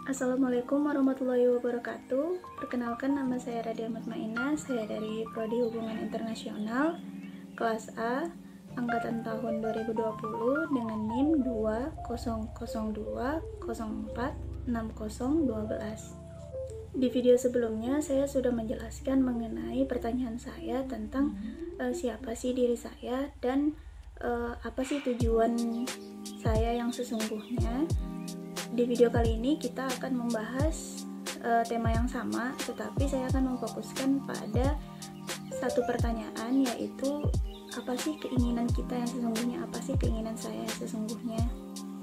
Assalamualaikum warahmatullahi wabarakatuh. Perkenalkan, nama saya Radia Mutmainah. Saya dari Prodi Hubungan Internasional kelas A, angkatan tahun 2020 dengan NIM 2002046012. Di video sebelumnya saya sudah menjelaskan mengenai pertanyaan saya tentang siapa sih diri saya dan apa sih tujuan saya yang sesungguhnya. Di video kali ini kita akan membahas tema yang sama, tetapi saya akan memfokuskan pada satu pertanyaan, yaitu apa sih keinginan kita yang sesungguhnya, apa sih keinginan saya yang sesungguhnya.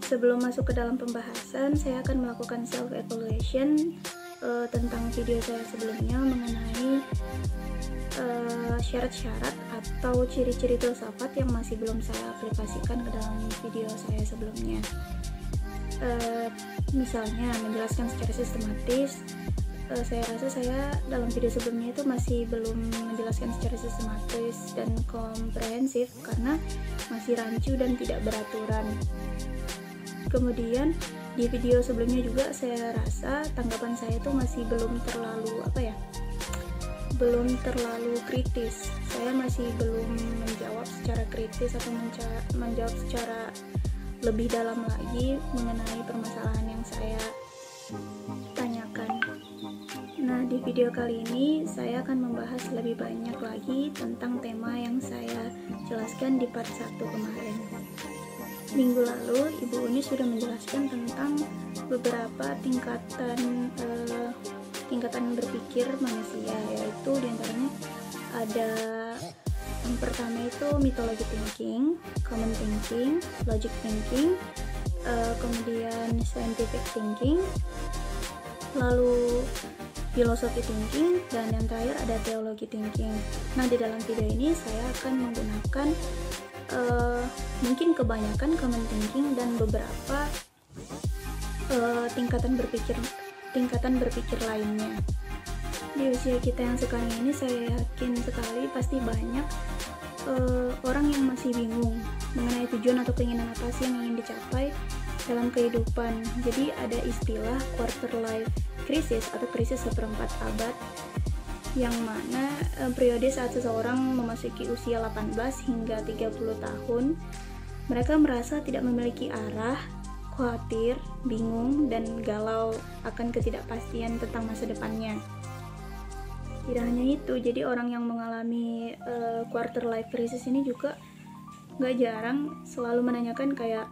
Sebelum masuk ke dalam pembahasan, saya akan melakukan self-evaluation tentang video saya sebelumnya mengenai syarat-syarat atau ciri-ciri filsafat yang masih belum saya aplikasikan ke dalam video saya sebelumnya. Misalnya menjelaskan secara sistematis. Saya rasa saya dalam video sebelumnya itu masih belum menjelaskan secara sistematis dan komprehensif karena masih rancu dan tidak beraturan. Kemudian di video sebelumnya juga saya rasa tanggapan saya itu masih belum terlalu kritis. Saya masih belum menjawab secara kritis atau menjawab secara lebih dalam lagi mengenai permasalahan yang saya tanyakan. Nah, di video kali ini saya akan membahas lebih banyak lagi tentang tema yang saya jelaskan di part 1 kemarin. Minggu lalu Ibu Uni sudah menjelaskan tentang beberapa tingkatan berpikir manusia, yaitu diantaranya ada yang pertama itu mythology thinking, common thinking, logic thinking, kemudian scientific thinking, lalu philosophy thinking, dan yang terakhir ada theology thinking. Nah, di dalam video ini saya akan menggunakan mungkin kebanyakan common thinking dan beberapa tingkatan berpikir lainnya. Di usia kita yang sekarang ini, saya yakin sekali pasti banyak orang yang masih bingung mengenai tujuan atau keinginan apa sih yang ingin dicapai dalam kehidupan. Jadi ada istilah quarter life crisis atau krisis seperempat abad, yang mana periode saat seseorang memasuki usia 18 hingga 30 tahun, mereka merasa tidak memiliki arah, khawatir, bingung, dan galau akan ketidakpastian tentang masa depannya. Tidak hanya itu, jadi orang yang mengalami quarter life crisis ini juga gak jarang selalu menanyakan kayak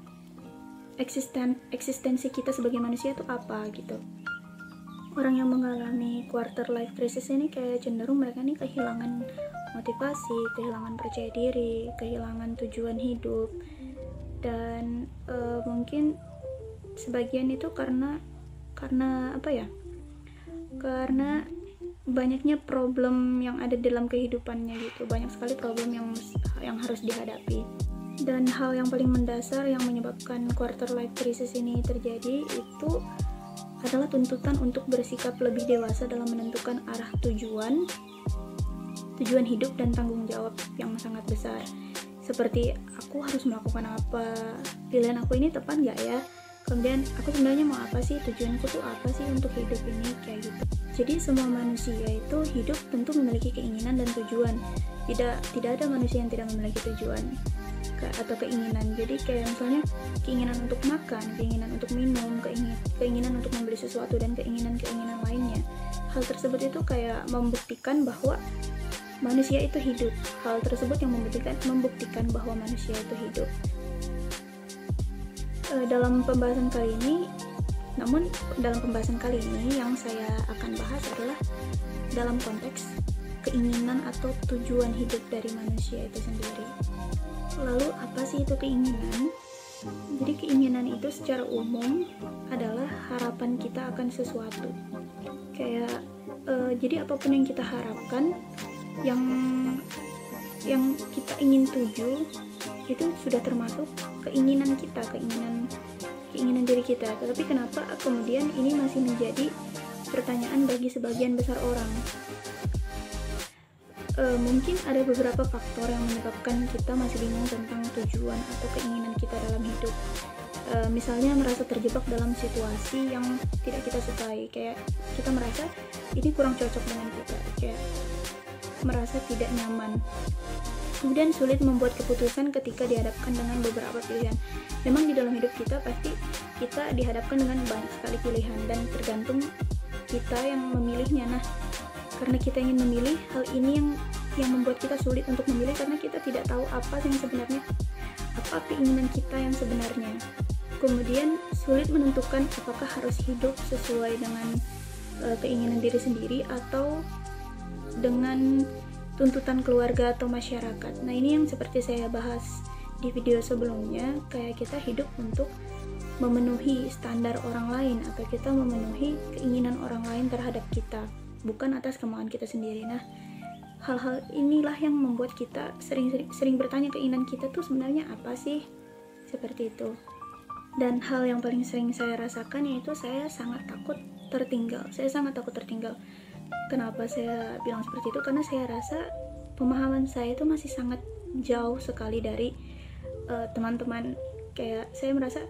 eksistensi kita sebagai manusia itu apa gitu. Orang yang mengalami quarter life crisis ini kayak cenderung mereka nih kehilangan motivasi, kehilangan percaya diri, kehilangan tujuan hidup, dan mungkin sebagian itu karena apa ya? Karena banyaknya problem yang ada dalam kehidupannya gitu. Banyak sekali problem yang harus dihadapi. Dan hal yang paling mendasar yang menyebabkan quarter life crisis ini terjadi itu adalah tuntutan untuk bersikap lebih dewasa dalam menentukan arah tujuan hidup dan tanggung jawab yang sangat besar. Seperti, aku harus melakukan apa? Pilihan aku ini tepat nggak ya? Kemudian aku sebenarnya mau apa sih? Tujuanku tuh apa sih untuk hidup ini? Kayak gitu. Jadi semua manusia itu hidup tentu memiliki keinginan dan tujuan. Tidak ada manusia yang tidak memiliki tujuan atau keinginan. Jadi kayak misalnya keinginan untuk makan, keinginan untuk minum, keinginan untuk membeli sesuatu, dan keinginan lainnya. Hal tersebut itu kayak membuktikan bahwa manusia itu hidup. Hal tersebut yang membuktikan bahwa manusia itu hidup. Dalam pembahasan kali ini yang saya akan bahas adalah dalam konteks keinginan atau tujuan hidup dari manusia itu sendiri. Lalu apa sih itu keinginan? Jadi keinginan itu secara umum adalah harapan kita akan sesuatu. Kayak jadi apapun yang kita harapkan, yang kita ingin tuju, itu sudah termasuk keinginan kita, keinginan diri kita. Tetapi kenapa kemudian ini masih menjadi pertanyaan bagi sebagian besar orang? Mungkin ada beberapa faktor yang menyebabkan kita masih bingung tentang tujuan atau keinginan kita dalam hidup. misalnya merasa terjebak dalam situasi yang tidak kita sukai, kayak kita merasa ini kurang cocok dengan kita, kayak merasa tidak nyaman. Kemudian sulit membuat keputusan ketika dihadapkan dengan beberapa pilihan. Memang di dalam hidup kita pasti kita dihadapkan dengan banyak sekali pilihan, dan tergantung kita yang memilihnya. Nah, karena kita ingin memilih, hal ini yang membuat kita sulit untuk memilih, karena kita tidak tahu apa yang sebenarnya, apa keinginan kita yang sebenarnya. Kemudian sulit menentukan apakah harus hidup sesuai dengan keinginan diri sendiri atau dengan tuntutan keluarga atau masyarakat. Nah, ini yang seperti saya bahas di video sebelumnya, kayak kita hidup untuk memenuhi standar orang lain atau kita memenuhi keinginan orang lain terhadap kita, bukan atas kemauan kita sendiri. Nah, hal-hal inilah yang membuat kita sering bertanya keinginan kita tuh sebenarnya apa sih, seperti itu. Dan hal yang paling sering saya rasakan yaitu saya sangat takut tertinggal. Kenapa saya bilang seperti itu? Karena saya rasa pemahaman saya itu masih sangat jauh sekali dari teman-teman. Kayak saya merasa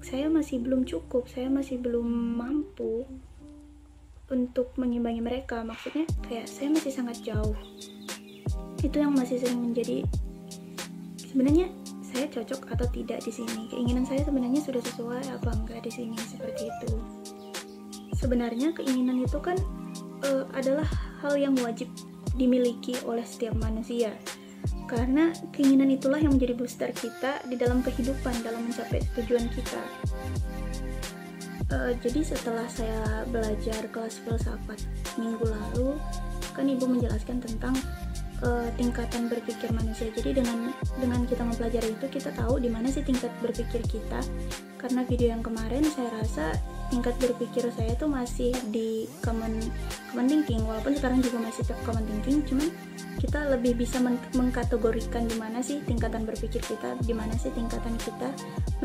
saya masih belum cukup, saya masih belum mampu untuk mengimbangi mereka. Maksudnya kayak saya masih sangat jauh. Itu yang masih sering menjadi, sebenarnya saya cocok atau tidak di sini, keinginan saya sebenarnya sudah sesuai apa enggak di sini, seperti itu. Sebenarnya keinginan itu kan adalah hal yang wajib dimiliki oleh setiap manusia, karena keinginan itulah yang menjadi booster kita di dalam kehidupan, dalam mencapai tujuan kita. Jadi setelah saya belajar kelas filsafat minggu lalu, kan ibu menjelaskan tentang tingkatan berpikir manusia. Jadi dengan kita mempelajari itu, kita tahu di mana sih tingkat berpikir kita. Karena video yang kemarin saya rasa tingkat berpikir saya tuh masih di common thinking, walaupun sekarang juga masih common thinking, cuman kita lebih bisa mengkategorikan di mana sih tingkatan berpikir kita, di mana sih tingkatan kita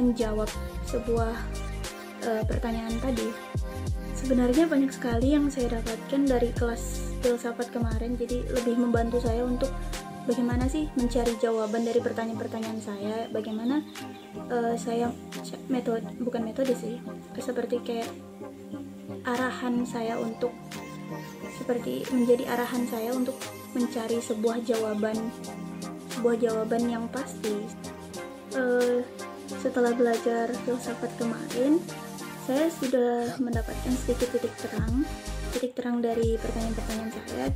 menjawab sebuah pertanyaan tadi. Sebenarnya banyak sekali yang saya dapatkan dari kelas filsafat kemarin, jadi lebih membantu saya untuk bagaimana sih mencari jawaban dari pertanyaan-pertanyaan saya, bagaimana saya bukan metode sih, seperti kayak arahan saya untuk, seperti menjadi arahan saya untuk mencari sebuah jawaban yang pasti. Setelah belajar filsafat kemarin, saya sudah mendapatkan sedikit titik terang dari pertanyaan-pertanyaan saya,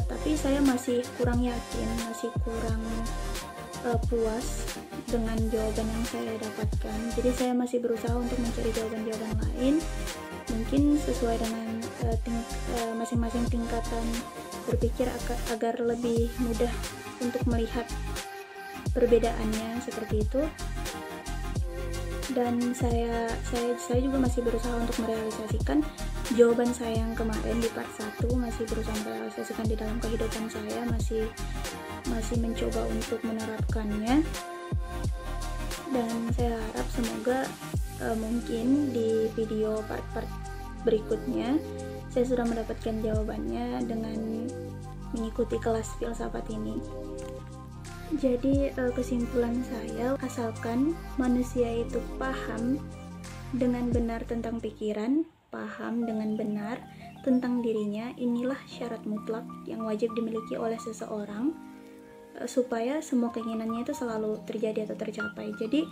tapi saya masih kurang yakin, masih kurang puas dengan jawaban yang saya dapatkan. Jadi saya masih berusaha untuk mencari jawaban-jawaban lain, mungkin sesuai dengan masing-masing tingkatan berpikir agar lebih mudah untuk melihat perbedaannya, seperti itu. Dan saya juga masih berusaha untuk merealisasikan jawaban saya yang kemarin di part 1, masih berusaha merealisasikan di dalam kehidupan saya, masih mencoba untuk menerapkannya. Dan saya harap semoga mungkin di video part-part berikutnya saya sudah mendapatkan jawabannya dengan mengikuti kelas filsafat ini. Jadi kesimpulan saya, asalkan manusia itu paham dengan benar tentang pikiran, paham dengan benar tentang dirinya, inilah syarat mutlak yang wajib dimiliki oleh seseorang supaya semua keinginannya itu selalu terjadi atau tercapai. Jadi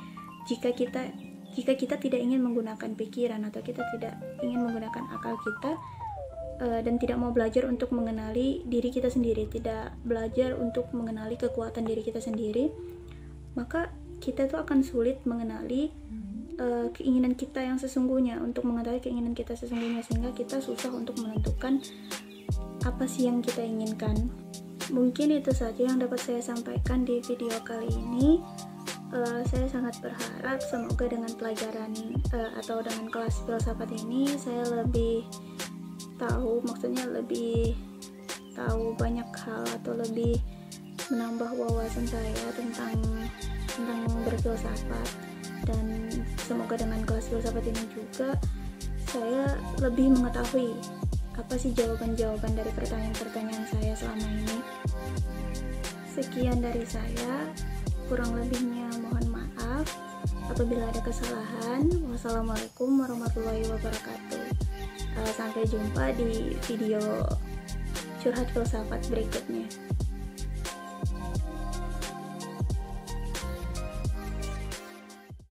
jika kita tidak ingin menggunakan pikiran atau kita tidak ingin menggunakan akal kita, dan tidak mau belajar untuk mengenali diri kita sendiri, tidak belajar untuk mengenali kekuatan diri kita sendiri, maka kita tuh akan sulit mengenali keinginan kita yang sesungguhnya, untuk mengetahui keinginan kita sesungguhnya, sehingga kita susah untuk menentukan apa sih yang kita inginkan. Mungkin itu saja yang dapat saya sampaikan di video kali ini. Saya sangat berharap semoga dengan pelajaran atau dengan kelas filsafat ini saya lebih tahu, maksudnya lebih tahu banyak hal atau lebih menambah wawasan saya tentang berfilsafat. Dan semoga dengan kelas filsafat ini juga saya lebih mengetahui apa sih jawaban-jawaban dari pertanyaan-pertanyaan saya selama ini. Sekian dari saya, kurang lebihnya mohon maaf. maaf apabila ada kesalahan. Wassalamualaikum warahmatullahi wabarakatuh. Sampai jumpa di video curhat filsafat berikutnya.